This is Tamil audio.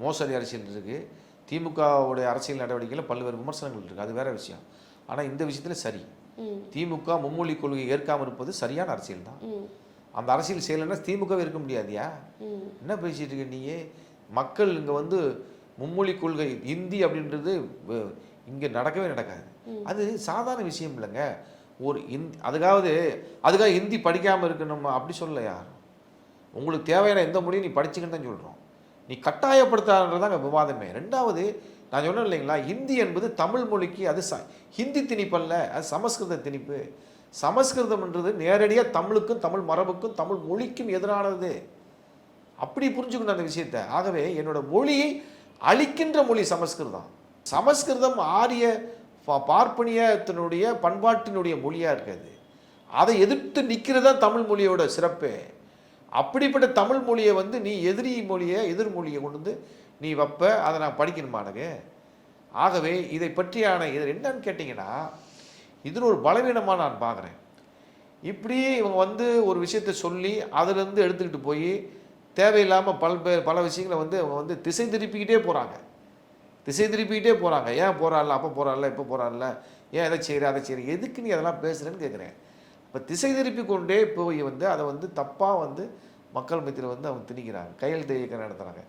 மோசடி அரசியல் இருக்குது, திமுகவுடைய அரசியல் நடவடிக்கையில் பல்வேறு விமர்சனங்கள் இருக்குது, அது வேற விஷயம். ஆனால் இந்த விஷயத்தில் சரி, திமுக மும்மொழி கொள்கையை ஏற்காமல் இருப்பது சரியான அரசியல் தான். அந்த அரசியல் செய்யலைன்னா திமுகவே இருக்க முடியாதியா? என்ன பேசிட்டு இருக்க நீ? மக்கள் இங்கே வந்து மும்மொழி கொள்கை இந்தி அப்படின்றது இங்கே நடக்கவே நடக்காது. அது சாதாரண விஷயம் இல்லைங்க. ஒரு அதுக்காக ஹிந்தி படிக்காமல் இருக்கணும் அப்படி சொல்லலை யாரும். உங்களுக்கு தேவையான எந்த மொழியும் நீ படிச்சுக்கின்னு தான் சொல்கிறோம். நீ கட்டாயப்படுத்தான்றதாங்க விவாதமே. ரெண்டாவது, நான் சொன்னேன் இல்லைங்களா, ஹிந்தி என்பது தமிழ் மொழிக்கு அது ஹிந்தி திணிப்பல்ல, அது சமஸ்கிருத திணிப்பு. சமஸ்கிருதம்ன்றது நேரடியாக தமிழுக்கும் தமிழ் மரபுக்கும் தமிழ் மொழிக்கும் எதிரானது. அப்படி புரிஞ்சுக்கணும் அந்த விஷயத்தை. ஆகவே என்னோட மொழியை அழிக்கின்ற மொழி சமஸ்கிருதம். சமஸ்கிருதம் ஆரிய பார்ப்பனியத்தினுடைய பண்பாட்டினுடைய மொழியாக இருக்காது. அதை எதிர்த்து நிற்கிறதா தமிழ் மொழியோட சிறப்பு. அப்படிப்பட்ட தமிழ் மொழியை வந்து நீ எதிர்மொழியை கொண்டு வந்து நீ வைப்ப, அதை நான் படிக்கணுமானங்க. ஆகவே இதை பற்றியான இது என்னன்னு கேட்டிங்கன்னா, இதில் ஒரு பலவீனமாக நான் பார்க்குறேன். இப்படி இவங்க வந்து ஒரு விஷயத்தை சொல்லி அதிலேருந்து எடுத்துக்கிட்டு போய் தேவையில்லாமல் பல விஷயங்களை வந்து அவங்க வந்து திசை திருப்பிக்கிட்டே போகிறாங்க. ஏன் போகிறாள்ல, அப்போ போகிறாள்ல, இப்போ போகிறாள்ல, ஏன் அதை செய்கிற எதுக்கு நீ அதெல்லாம் பேசுகிறேன்னு கேட்குறேன். இப்போ திசை திருப்பி கொண்டே போய் வந்து அதை வந்து தப்பாக வந்து மக்கள் மத்தியில் வந்து அவங்க திணிக்கிறாங்க, கையெழுத்து இயக்கம் நடத்துகிறாங்க.